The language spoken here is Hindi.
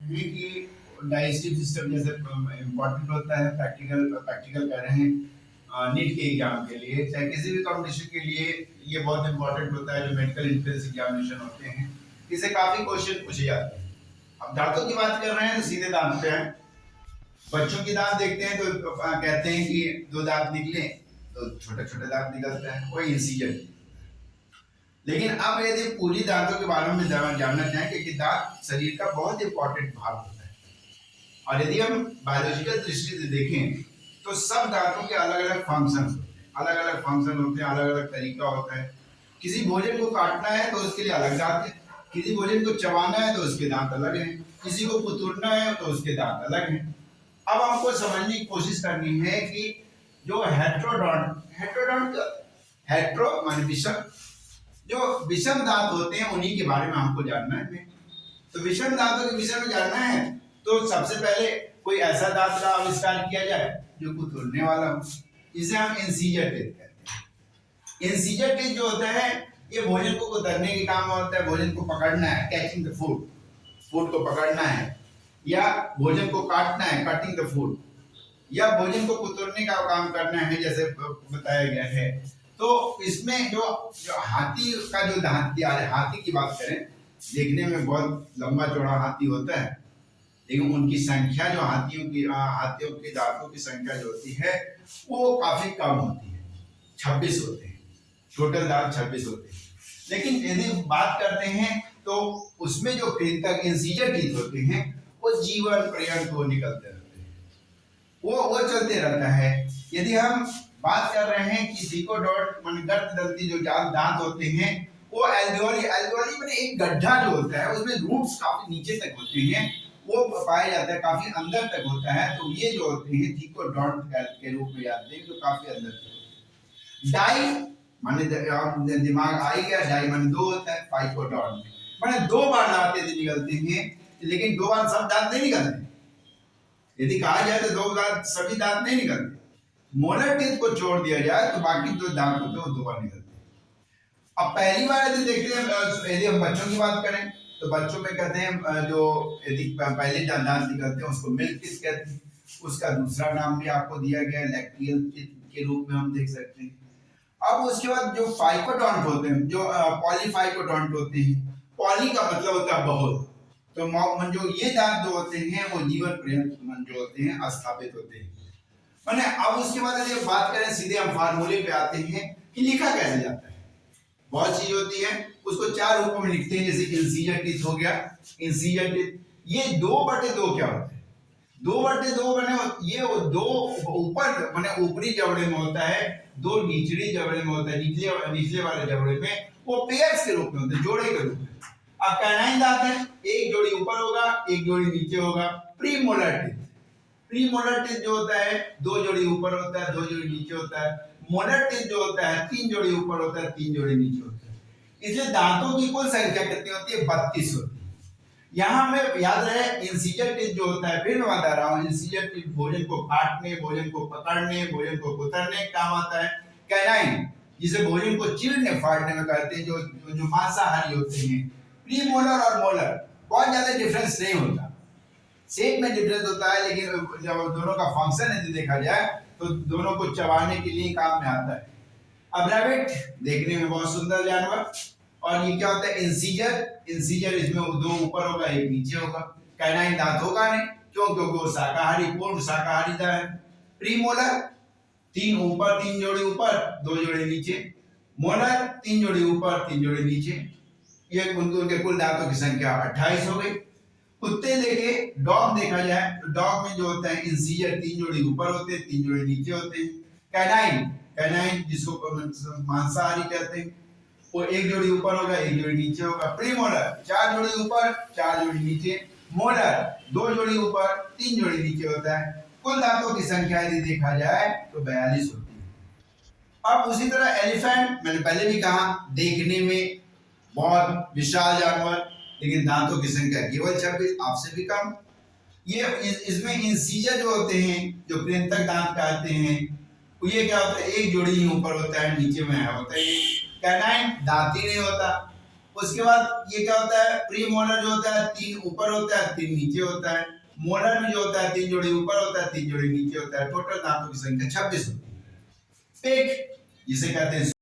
है कि डाइजेस्टिव सिस्टम जैसे इम्पोर्टेंट होता है। प्रैक्टिकल प्रैक्टिकल कर रहे हैं नीट के एग्जाम के लिए, चाहे किसी भी कॉम्पिटिशन के लिए ये बहुत इंपॉर्टेंट होता है। जो मेडिकल एंट्रेंस एग्जामिनेशन होते हैं, इससे काफी क्वेश्चन पूछे जाते हैं। अब दांतों की बात कर रहे हैं तो सीधे दांत पे हैं। बच्चों की दांत देखते हैं तो कहते हैं कि दो दांत निकले तो छोटे छोटे दांत निकलते हैं, वही इंसीजन। लेकिन अब यदि पूरी दांतों के बारे में जानना चाहें, क्योंकि दांत शरीर का बहुत इंपॉर्टेंट भाग होता है, और यदि हम बायोलॉजिकल दृष्टि से देखें तो सब दांतों के अलग अलग फंक्शन होते हैं, अलग अलग फंक्शन होते हैं, अलग अलग तरीका होता है। किसी भोजन को काटना है तो उसके लिए अलग दांत है, किसी भोजन को चबाना है तो उसके दांत अलग हैं, किसी को कुतरना है तो उसके दांत अलग हैं। अब हमको समझने की कोशिश करनी है कि जो हेट्रोडोंट हेट्रोडोंट हेट्रो माने विषम, जो विषम दांत होते हैं उन्हीं के बारे में हमको जानना है। तो विषम दांतों के विषय में जानना है तो सबसे पहले कोई ऐसा दांत का आविष्कार किया जाए जो कुतरने वाला हो, जिसे हम इंसीजर टीथ कहते हैं। इंसीजर टीथ जो होता है ये भोजन को कुतरने के काम में होता है। भोजन को पकड़ना है, कैचिंग द फूड, फूड को पकड़ना है, या भोजन को काटना है, कटिंग द फूड, या भोजन को कुतरने का काम करना है जैसे बताया गया है। तो इसमें जो जो हाथी का जो दांत, हाथी की बात करें, देखने में बहुत लंबा चौड़ा हाथी होता है, लेकिन उनकी संख्या जो हाथियों के दांतों की संख्या जो होती है वो काफी कम होती है, 26 होते हैं, टोटल दांत 26 होते हैं। लेकिन यदि बात करते हैं तो उसमें जो कृंतक इंसीजर टीथ होते हैं वो जीवन पर्यंत वो निकलते रहते हैं, वो चलते रहता है। यदि हम बात कर रहे हैं कि ज़िगोडॉट माने गर्भदंती जो दांत होते हैं वो एल्वियोली माने एक गड्ढा जो होता है उसमें रूट्स काफी नीचे तक होते हैं, वो पाया जाता है, काफी अंदर तक होता है। तो ये जो होते हैं ज़िगोडॉट के रूप में जाते हैं, जो काफी अंदर तक होते हैं। डाई माने दिमाग आ ही गया, डाई माने दो होता है, फाइकोडॉट माने दो बार दांत यदि निकलते हैं, लेकिन दो बार सब दांत नहीं निकलते। यदि कहा जाए तो दो दांत सभी दांत नहीं निकलते, मोलर टीथ को छोड़ दिया जाए तो बाकी दो दांत होते हैं वो दो बार निकलते हैं। अब पहली बार यदि देखते हैं, यदि हम बच्चों की बात करें तो बच्चों में कहते हैं जो यदि पहले दांत निकलते हैं उसको मिल्क टीथ कहते हैं। उसका दूसरा नाम भी आपको दिया गया है, लैक्टियल टीथ के रूप में हम देख सकते हैं। अब उसके बाद जो फाइकोडोंट होते हैं, जो पॉलीफाइकोडोंट होते हैं, पॉली का मतलब होता है बहुत, तो जो ये दांत जो होते हैं वो जीवन पर्यंत जो होते हैं स्थापित होते हैं। मैंने अब उसके बाद यदि बात करें सीधे हम फार्मूले पे आते हैं कि लिखा कैसे जाता है। बहुत चीज होती है, उसको चार रूपों में लिखते हैं, जैसे इंसीजर टीथ हो गया। इंसीजर टीथ ये 2/2 क्या होता है, 2/2 बने, ये दो ऊपर माने ऊपरी जबड़े में होता है, दो निचली जबड़े में होता है, निचले वाले जबड़े में वो पेयर्स के रूप में होते हैं, जोड़े के रूप में। अब कैनाइन दांत है, एक जोड़ी ऊपर होगा, एक जोड़ी नीचे होगा। प्रीमोलर टीथ, प्रीमोलर टीथ जो होता है दो जोड़ी ऊपर होता है, दो जोड़ी नीचे होता है। मोलर टीथ जो होता है तीन जोड़ी ऊपर होता है, तीन जोड़ी नीचे होता है। इसलिए दांतों की कुल संख्या कितनी होती है, 32 होती है। यहाँ हमें याद रहे इंसीजर टीथ जो होता है, फिर मैं बता रहा हूँ, इंसीजर टीथ भोजन को काटने, भोजन को पकड़ने, भोजन को कुतरने काम आता है। कैनाइन जिसे भोजन को चीरने फाड़ने में कहते हैं, जो मांसाहारी होते हैं। प्रीमोलर और मोलर बहुत ज्यादा डिफरेंस नहीं होता, शेप में डिफरेंस होता है, लेकिन जब दोनों का फंक्शन यदि देखा जाए तो दोनों को चबाने के लिए काम में आता है। अब रैबिट देखने में बहुत सुंदर जानवर, और ये क्या होता है इंसीजर, इंसीजर इसमें दो ऊपर होगा एक नीचे होगा। कैनाइन दांत होगा नहीं, क्यों, क्योंकि वो शाकाहारी, पूर्ण शाकाहारी दांत है। प्रीमोलर तीन ऊपर, तीन जोड़ी ऊपर, दो जोड़ी नीचे। मोलर तीन जोड़ी ऊपर, तीन जोड़ी नीचे। ये उनके कुल दांतों की संख्या 28 हो गई। कुत्ते देखे, डॉग देखा जाए तो डॉग में जो होता है इंसीजर तीन जोड़ी ऊपर होते हैं, तीन जोड़ी नीचे होते हैं। कैनाइन, कैनाइन जिसको मांसाहारी कहते हैं, वो एक जोड़ी ऊपर होगा, एक जोड़ी नीचे होगा। प्रीमोलर चार जोड़ी ऊपर, चार जोड़ी नीचे। मोलर दो जोड़ी ऊपर, तीन जोड़ी नीचे होता है। कुल दांतों की संख्या यदि देखा जाए तो 42 होती है। अब उसी तरह एलिफेंट, मैंने पहले भी कहा, देखने में बहुत विशाल जानवर, लेकिन दांतों की संख्या केवल 26, आपसे भी कम। ये इसमें इंसीजर जो होते हैं, जो कृंतक दांत कहते हैं, ये क्या होता है, एक जोड़ी ही ऊपर होता है, नीचे में होता है। कैनाइन दांत ही नहीं होता, उसके बाद ये क्या होता है, प्री मोलर जो होता है 3 ऊपर होता है 3 नीचे होता है, मोलर में जो होता है 3 जोड़ी ऊपर होता है 3 जोड़ी नीचे होता है, टोटल दांतों की संख्या 26 होती है। ठीक, जिसे कहते हैं